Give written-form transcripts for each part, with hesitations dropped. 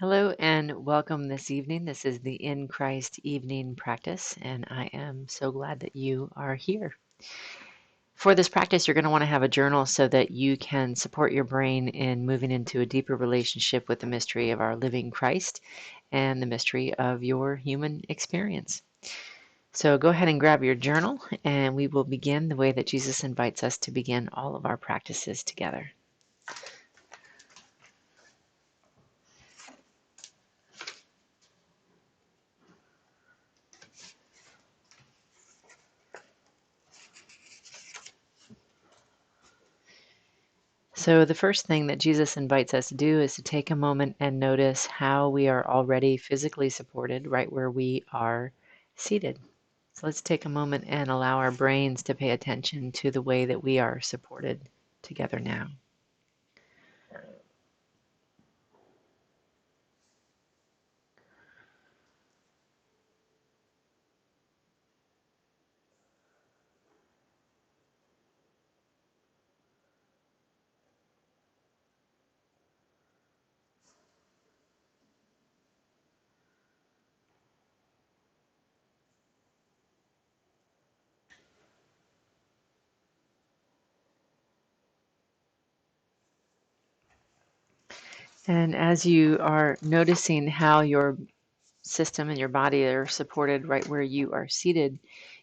Hello and welcome this evening. This is the In Christ evening practice, and I am so glad that you are here. For this practice, you're going to want to have a journal so that you can support your brain in moving into a deeper relationship with the mystery of our living Christ and the mystery of your human experience. So go ahead and grab your journal, and we will begin the way that Jesus invites us to begin all of our practices together. So, the first thing that Jesus invites us to do is to take a moment and notice how we are already physically supported right where we are seated. So, let's take a moment and allow our brains to pay attention to the way that we are supported together now. And as you are noticing how your system and your body are supported right where you are seated,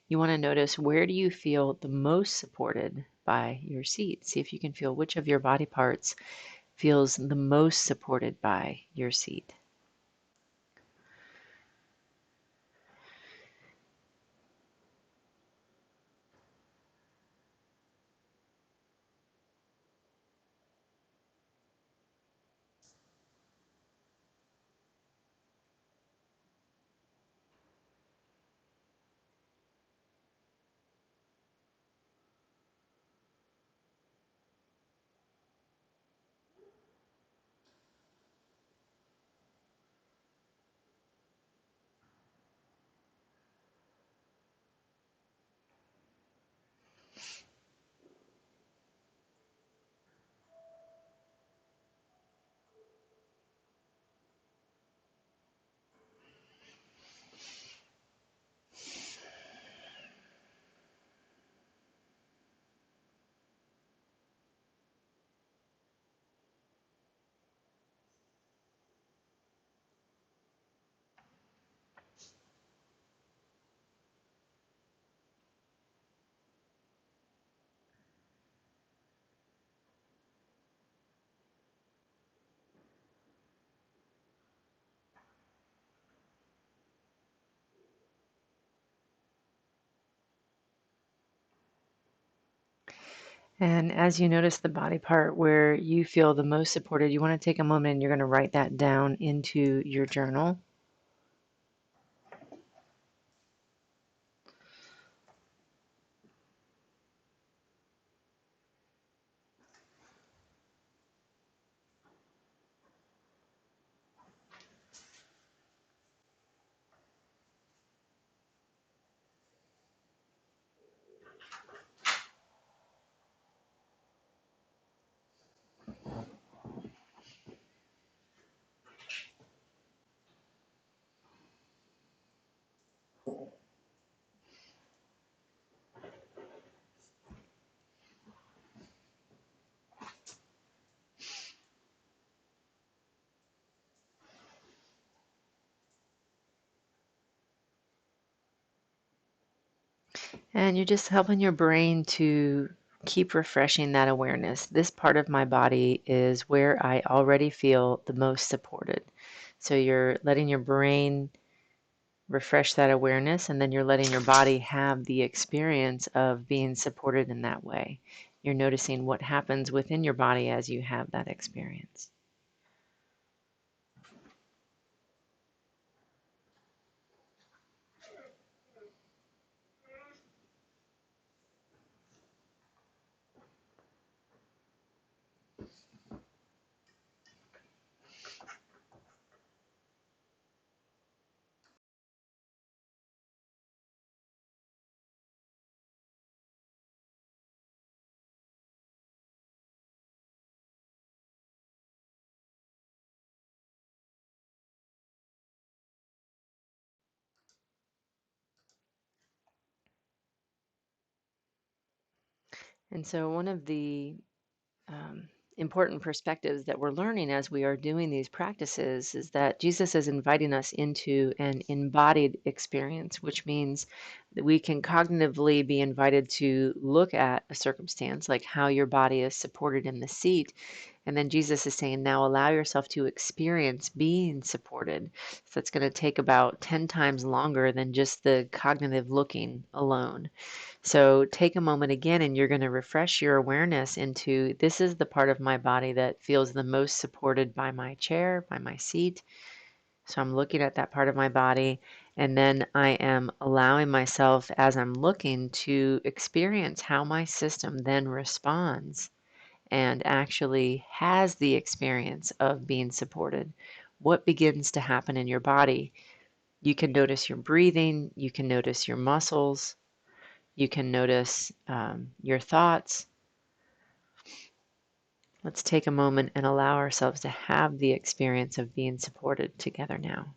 you want to notice, where do you feel the most supported by your seat? See if you can feel which of your body parts feels the most supported by your seat. And as you notice the body part where you feel the most supported, you want to take a moment and you're going to write that down into your journal. And you're just helping your brain to keep refreshing that awareness. This part of my body is where I already feel the most supported. So you're letting your brain refresh that awareness, and then you're letting your body have the experience of being supported in that way. You're noticing what happens within your body as you have that experience. And so one of the um, important perspectives that we're learning as we are doing these practices is that Jesus is inviting us into an embodied experience, which means that we can cognitively be invited to look at a circumstance, like how your body is supported in the seat. And then Jesus is saying, now allow yourself to experience being supported. So it's going to take about 10 times longer than just the cognitive looking alone. So take a moment again and you're going to refresh your awareness into this is the part of my body that feels the most supported by my chair, by my seat. So I'm looking at that part of my body, and then I am allowing myself, as I'm looking, to experience how my system then responds and actually has the experience of being supported. What begins to happen in your body? You can notice your breathing, you can notice your muscles, you can notice your thoughts. Let's take a moment and allow ourselves to have the experience of being supported together now.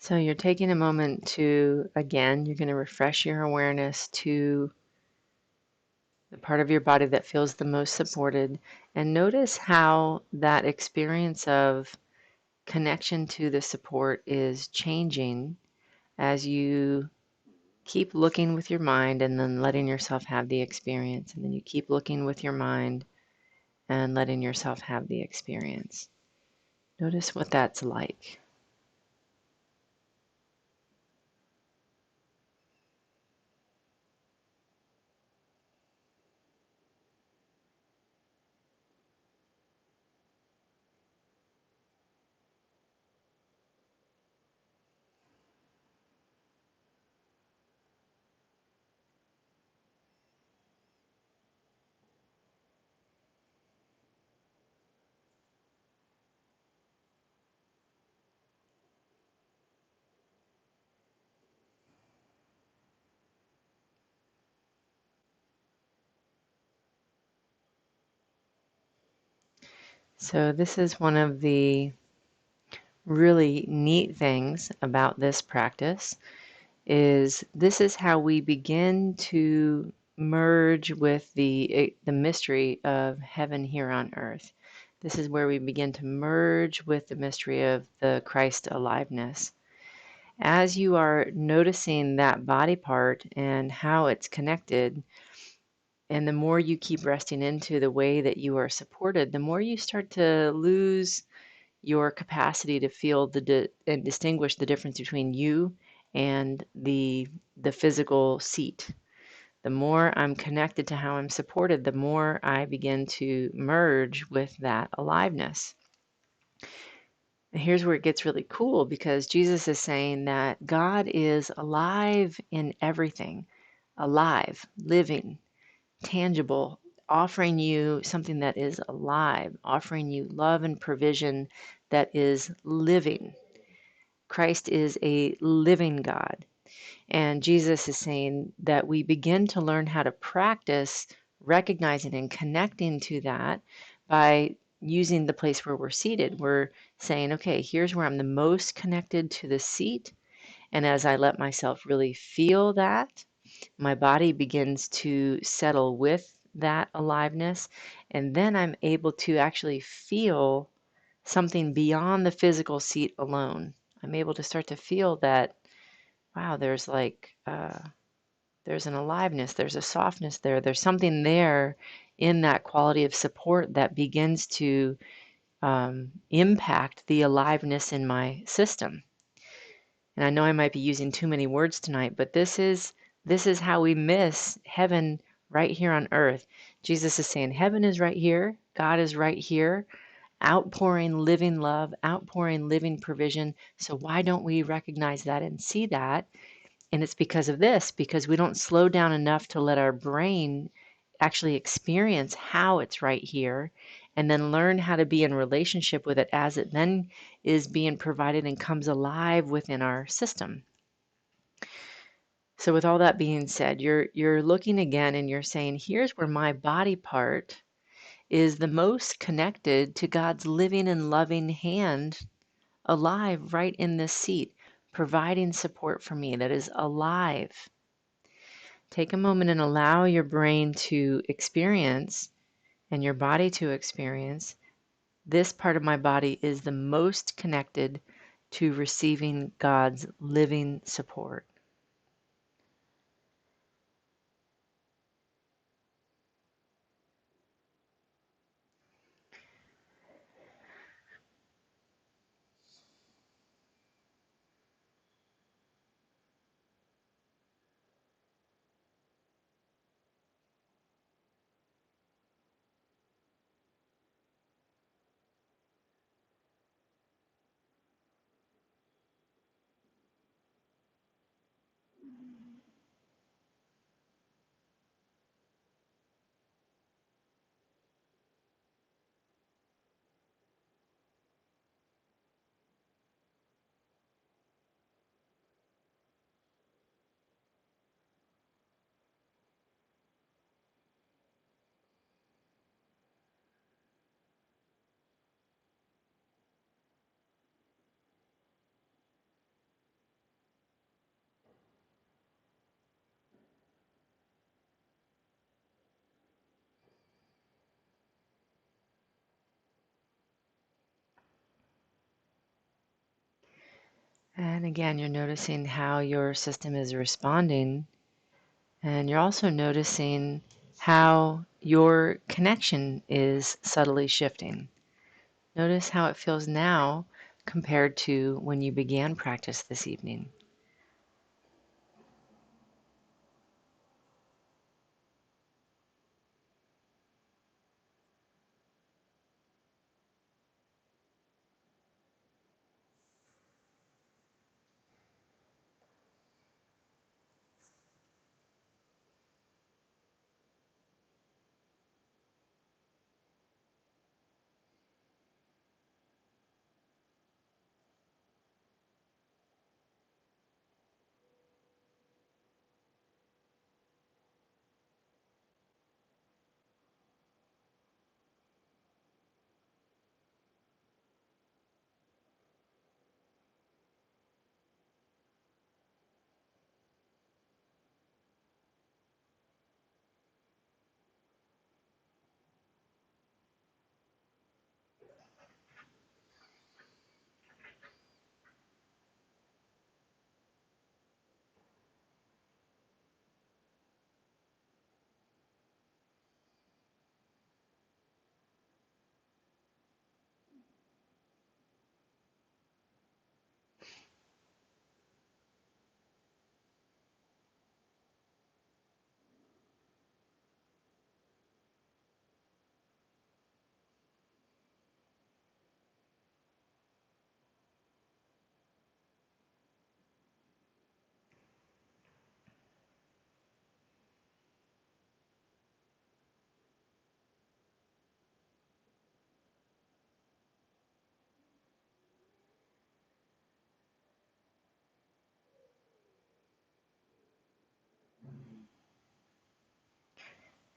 So you're taking a moment to, again, you're going to refresh your awareness to the part of your body that feels the most supported, and notice how that experience of connection to the support is changing as you keep looking with your mind and then letting yourself have the experience. And then you keep looking with your mind and letting yourself have the experience. Notice what that's like. So this is one of the really neat things about this practice is this is how we begin to merge with the mystery of heaven here on earth. This is where we begin to merge with the mystery of the Christ aliveness. As you are noticing that body part and how it's connected, and the more you keep resting into the way that you are supported, the more you start to lose your capacity to feel and distinguish the difference between you and the physical seat. The more I'm connected to how I'm supported, the more I begin to merge with that aliveness. And here's where it gets really cool because Jesus is saying that God is alive in everything, alive, living, tangible, offering you something that is alive, offering you love and provision that is living. Christ is a living God. And Jesus is saying that we begin to learn how to practice recognizing and connecting to that by using the place where we're seated. We're saying, okay, here's where I'm the most connected to the seat. And as I let myself really feel that, my body begins to settle with that aliveness. And then I'm able to actually feel something beyond the physical seat alone. I'm able to start to feel that, wow, there's an aliveness, there's a softness there, there's something there in that quality of support that begins to impact the aliveness in my system. And I know I might be using too many words tonight, but this is how we miss heaven right here on earth. Jesus is saying heaven is right here, God is right here, outpouring living love, outpouring living provision. So why don't we recognize that and see that? And it's because of this, because we don't slow down enough to let our brain actually experience how it's right here and then learn how to be in relationship with it as it then is being provided and comes alive within our system. So with all that being said, you're looking again and you're saying, here's where my body part is the most connected to God's living and loving hand alive right in this seat, providing support for me that is alive. Take a moment and allow your brain to experience and your body to experience this part of my body is the most connected to receiving God's living support. And again, you're noticing how your system is responding, and you're also noticing how your connection is subtly shifting. Notice how it feels now compared to when you began practice this evening.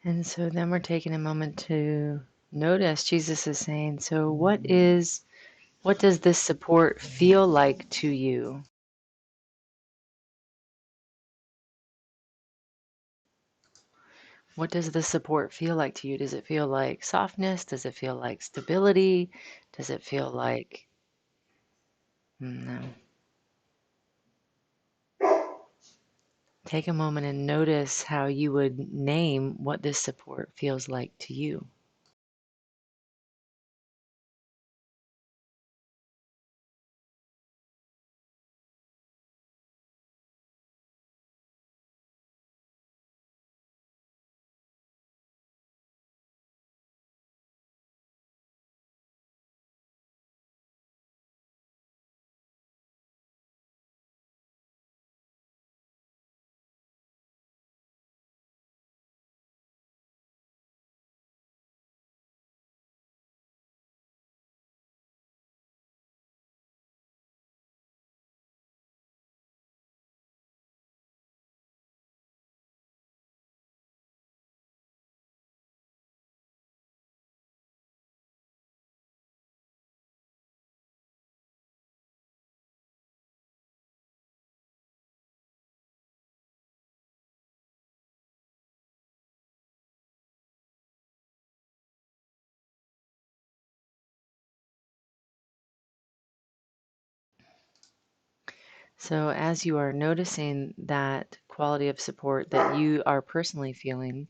And so then we're taking a moment to notice Jesus is saying, so what does this support feel like to you? What does the support feel like to you? Does it feel like softness? Does it feel like stability? Does it feel like, no? Take a moment and notice how you would name what this support feels like to you. So, as you are noticing that quality of support that you are personally feeling,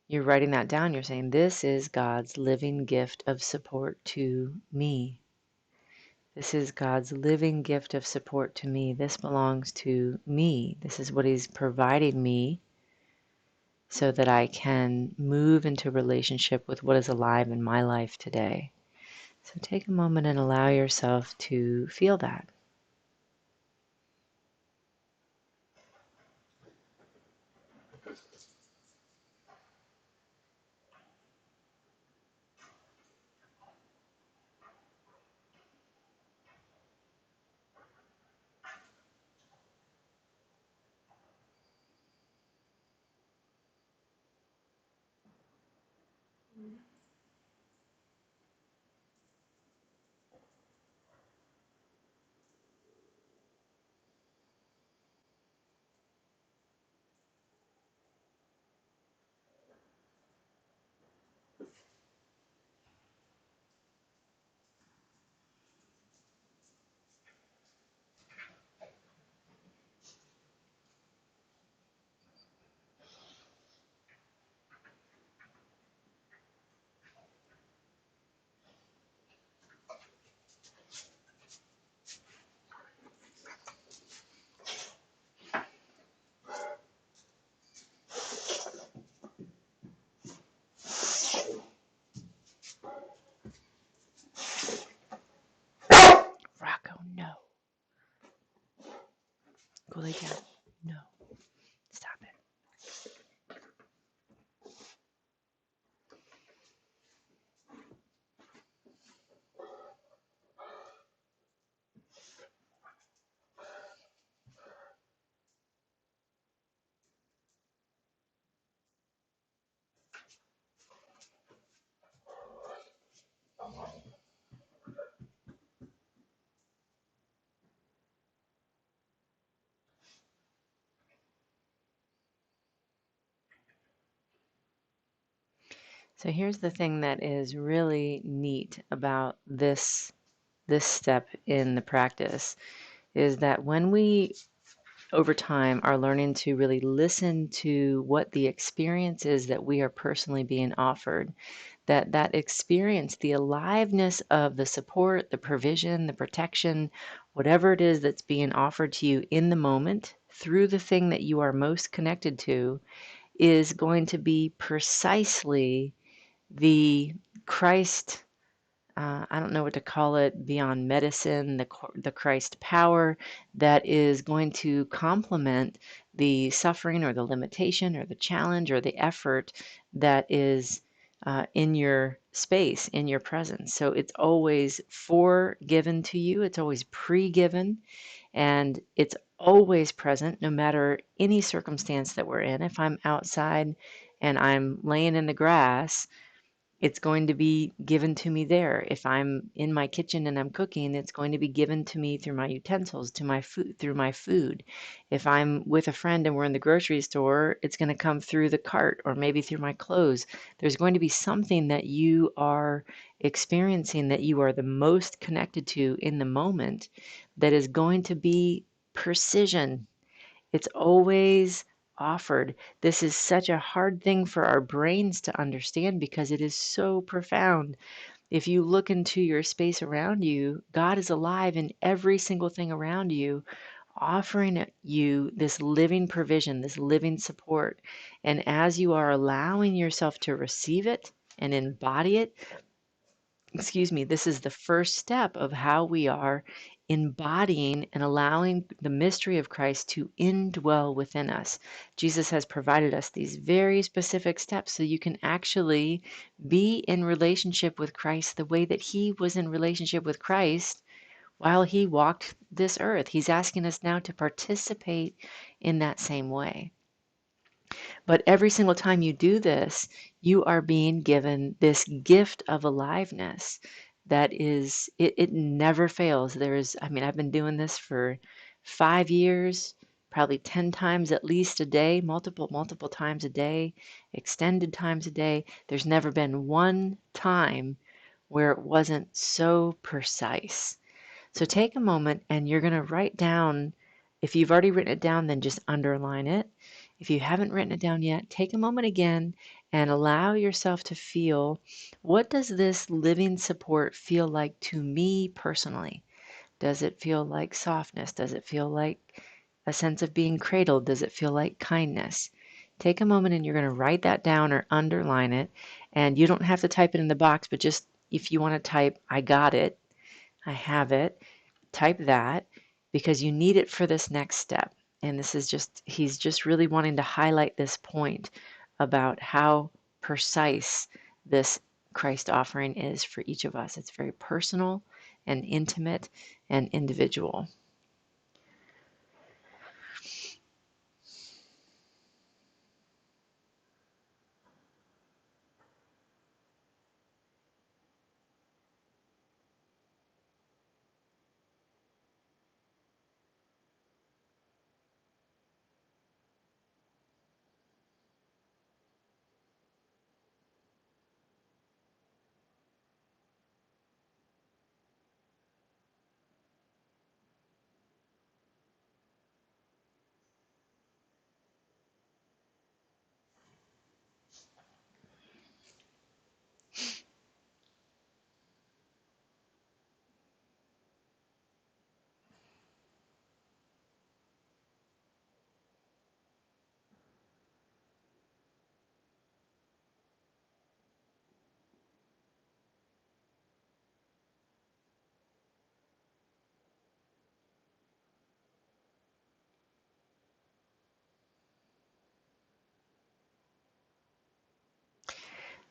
you're writing that down. You're saying, this is God's living gift of support to me. This is God's living gift of support to me. This belongs to me. This is what He's providing me so that I can move into relationship with what is alive in my life today. So take a moment and allow yourself to feel that. Rocco, no. Go lay down. No. Stop it. So here's the thing that is really neat about this step in the practice is that when we over time are learning to really listen to what the experience is that we are personally being offered, that experience, the aliveness of the support, the provision, the protection, whatever it is that's being offered to you in the moment through the thing that you are most connected to, is going to be precisely the Christ, I don't know what to call it, beyond medicine, the Christ power that is going to complement the suffering or the limitation or the challenge or the effort that is in your space, in your presence. So it's always given to you, it's always pre-given, and it's always present no matter any circumstance that we're in. If I'm outside and I'm laying in the grass, it's going to be given to me there. If I'm in my kitchen and I'm cooking, it's going to be given to me through my utensils, to my food, through my food. If I'm with a friend and we're in the grocery store, it's going to come through the cart or maybe through my clothes. There's going to be something that you are experiencing that you are the most connected to in the moment that is going to be precision. It's always offered. This is such a hard thing for our brains to understand because it is so profound. If you look into your space around you, God is alive in every single thing around you, offering you this living provision, this living support. And as you are allowing yourself to receive it and embody it, this is the first step of how we are embodying and allowing the mystery of Christ to indwell within us. Jesus has provided us these very specific steps so you can actually be in relationship with Christ the way that he was in relationship with Christ while he walked this earth. He's asking us now to participate in that same way. But every single time you do this, you are being given this gift of aliveness that is, it never fails. I've been doing this for 5 years, probably 10 times at least a day, multiple times a day, extended times a day. There's never been one time where it wasn't so precise. So take a moment and you're going to write down, if you've already written it down, then just underline it. If you haven't written it down yet, take a moment again and allow yourself to feel, what does this living support feel like to me personally? Does it feel like softness? Does it feel like a sense of being cradled? Does it feel like kindness? Take a moment and you're going to write that down or underline it. And you don't have to type it in the box, but just if you want to type, I got it, I have it, type that because you need it for this next step. And he's just really wanting to highlight this point about how precise this Christ offering is for each of us. It's very personal and intimate and individual.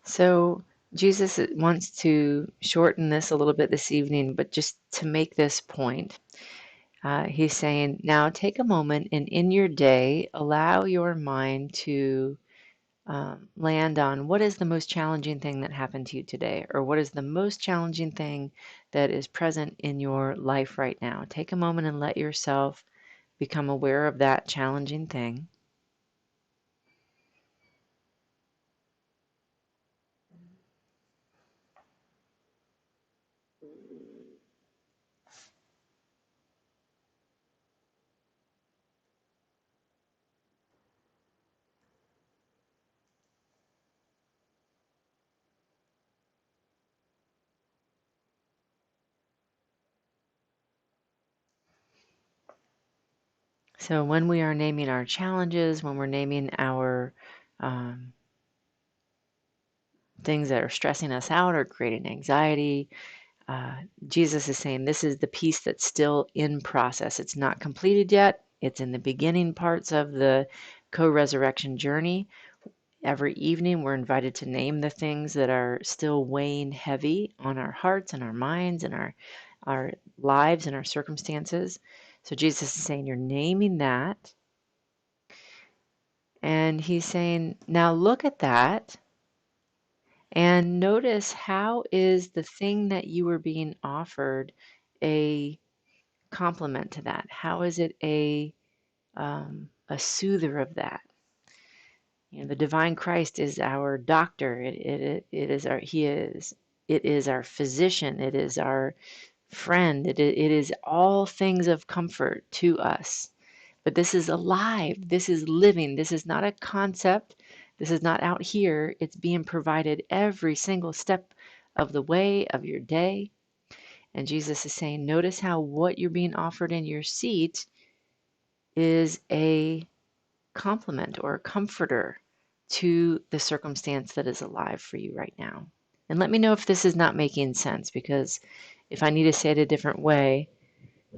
So Jesus wants to shorten this a little bit this evening, but just to make this point, he's saying, now take a moment and in your day, allow your mind to land on what is the most challenging thing that happened to you today, or what is the most challenging thing that is present in your life right now. Take a moment and let yourself become aware of that challenging thing. So when we are naming our challenges, when we're naming our um, things that are stressing us out or creating anxiety, Jesus is saying this is the piece that's still in process. It's not completed yet. It's in the beginning parts of the co-resurrection journey. Every evening, we're invited to name the things that are still weighing heavy on our hearts and our minds and our lives and our circumstances. So Jesus is saying, you're naming that. And he's saying, now look at that And notice, how is the thing that you were being offered a complement to that? How is it a soother of that? You know, the divine Christ is our doctor. It is our he is it is our physician. It is our friend. It is all things of comfort to us. But this is alive. This is living. This is not a concept. This is not out here. It's being provided every single step of the way of your day. And Jesus is saying, notice how what you're being offered in your seat is a complement or a comforter to the circumstance that is alive for you right now. And let me know if this is not making sense, because if I need to say it a different way,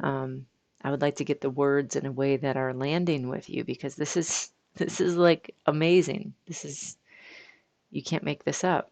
um, I would like to get the words in a way that are landing with you, because this is like amazing. This is, you can't make this up.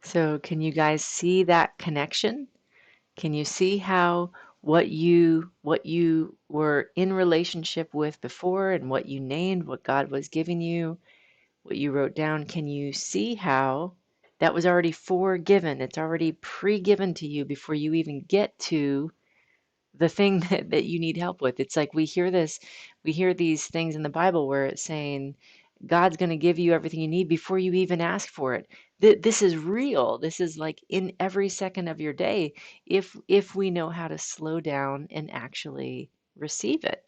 So can you guys see that connection? Can you see how what you were in relationship with before, and what you named, what God was giving you, what you wrote down, can you see how that was already forgiven? It's already pre-given to you before you even get to the thing that you need help with. It's like we hear these things in the Bible where it's saying God's going to give you everything you need before you even ask for it. This is real. This is like in every second of your day, if we know how to slow down and actually receive it.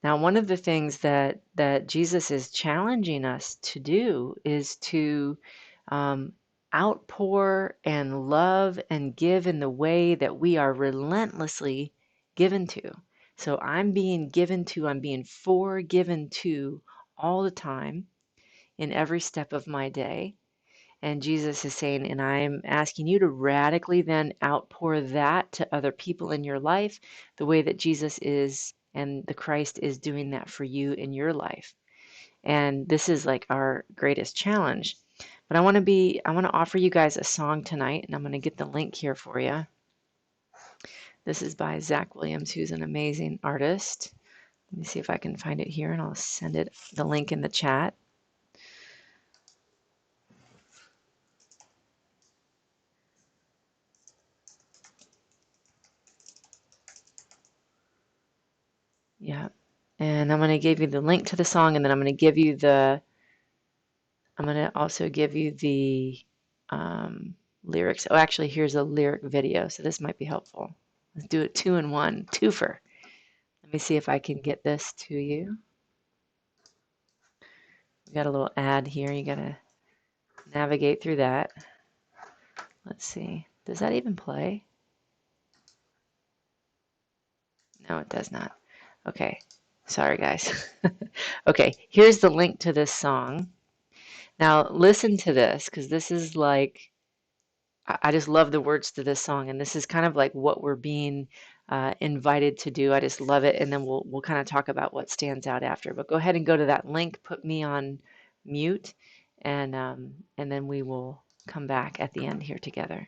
Now, one of the things that Jesus is challenging us to do is to um, outpour and love and give in the way that we are relentlessly given to. So I'm being given to, I'm being forgiven to all the time in every step of my day. And Jesus is saying, and I'm asking you to radically then outpour that to other people in your life, the way that Jesus is and the Christ is doing that for you in your life. And this is like our greatest challenge. But I want to offer you guys a song tonight, and I'm going to get the link here for you. This is by Zach Williams, who's an amazing artist. Let me see if I can find it here, and I'll send it the link in the chat. Yeah. And I'm going to give you the link to the song, and then I'm going to also give you the lyrics. Oh, actually, here's a lyric video, so this might be helpful. Let's do it two in one, twofer. Let me see if I can get this to you. We got a little ad here. You got to navigate through that. Let's see. Does that even play? No, it does not. Okay. Sorry, guys. Okay, here's the link to this song. Now, listen to this, because this is like, I just love the words to this song, and this is kind of like what we're being invited to do. I just love it, and then we'll kind of talk about what stands out after. But go ahead and go to that link, put me on mute, and then we will come back at the end here together.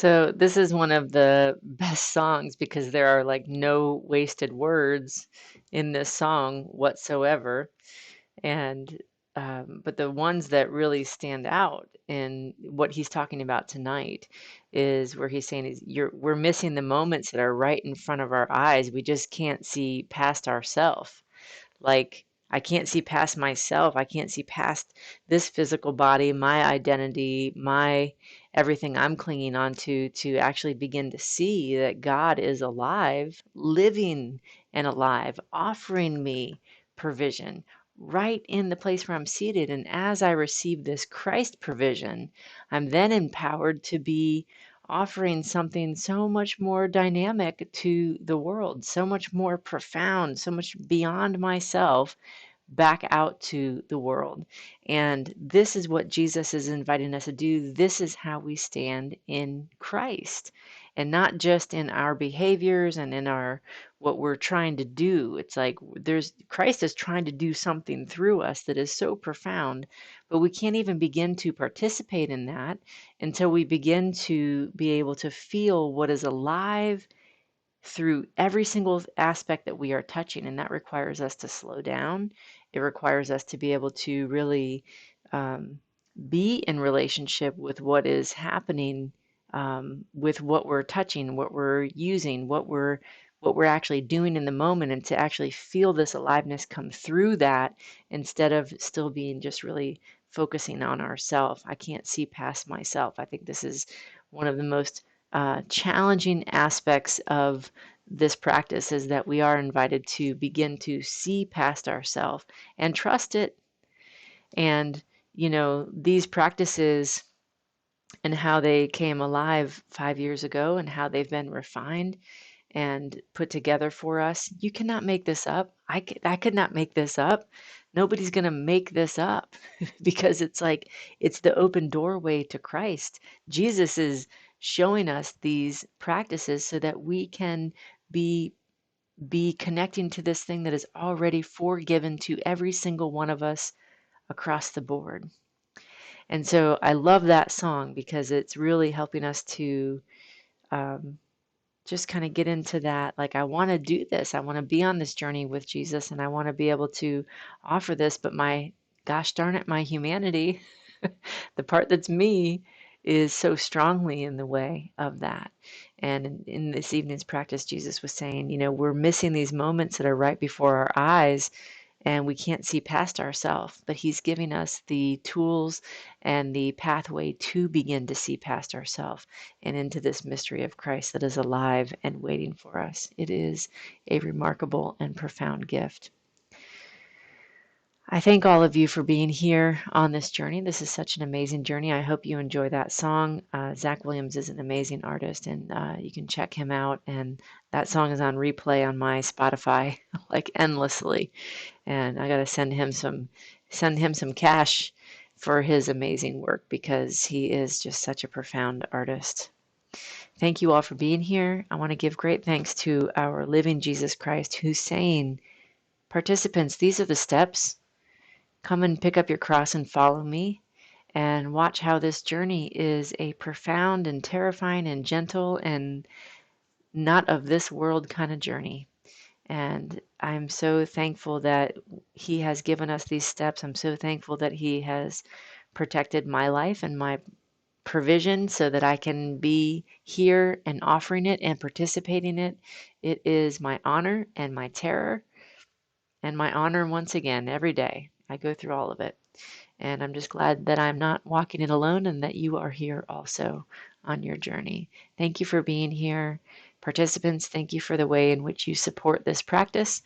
So this is one of the best songs because there are like no wasted words in this song whatsoever. And but the ones that really stand out in what he's talking about tonight is where he's saying is we're missing the moments that are right in front of our eyes. We just can't see past ourselves. Like, I can't see past myself. I can't see past this physical body, my identity, my everything I'm clinging on to actually begin to see that God is alive, living and alive, offering me provision right in the place where I'm seated. And as I receive this Christ provision, I'm then empowered to be offering something so much more dynamic to the world, so much more profound, so much beyond myself back out to the world. And this is what Jesus is inviting us to do. This is how we stand in Christ. And not just in our behaviors and in our what we're trying to do. It's like there's Christ is trying to do something through us that is so profound, but we can't even begin to participate in that until we begin to be able to feel what is alive through every single aspect that we are touching. And that requires us to slow down. It requires us to be able to really um, be in relationship with what is happening, with what we're touching, what we're using, what we're actually doing in the moment, and to actually feel this aliveness come through that instead of still being just really focusing on ourself. I can't see past myself. I think this is one of the most challenging aspects of this practice, is that we are invited to begin to see past ourselves and trust it. And, these practices and how they came alive 5 years ago and how they've been refined and put together for us. You cannot make this up. I could not make this up. Nobody's going to make this up because it's like it's the open doorway to Christ. Jesus is showing us these practices so that we can be connecting to this thing that is already forgiven to every single one of us across the board. And so I love that song because it's really helping us to um, just kind of get into that. Like, I want to do this. I want to be on this journey with Jesus and I want to be able to offer this. But my gosh darn it, my humanity, the part that's me, is so strongly in the way of that. And in this evening's practice, Jesus was saying, we're missing these moments that are right before our eyes and we can't see past ourselves, but he's giving us the tools and the pathway to begin to see past ourselves and into this mystery of Christ that is alive and waiting for us. It is a remarkable and profound gift. I thank all of you for being here on this journey. This is such an amazing journey. I hope you enjoy that song. Zach Williams is an amazing artist, and you can check him out. And that song is on replay on my Spotify like endlessly. And I got to send him some cash for his amazing work because he is just such a profound artist. Thank you all for being here. I want to give great thanks to our living Jesus Christ, who's saying, participants, these are the steps. Come and pick up your cross and follow me, and watch how this journey is a profound and terrifying and gentle and not of this world kind of journey. And I'm so thankful that he has given us these steps. I'm so thankful that he has protected my life and my provision so that I can be here and offering it and participating in it. It is my honor and my terror and my honor once again every day. I go through all of it. And I'm just glad that I'm not walking it alone and that you are here also on your journey. Thank you for being here. Participants, thank you for the way in which you support this practice.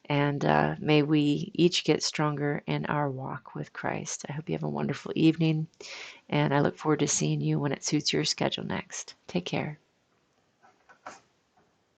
And may we each get stronger in our walk with Christ. I hope you have a wonderful evening. And I look forward to seeing you when it suits your schedule next. Take care.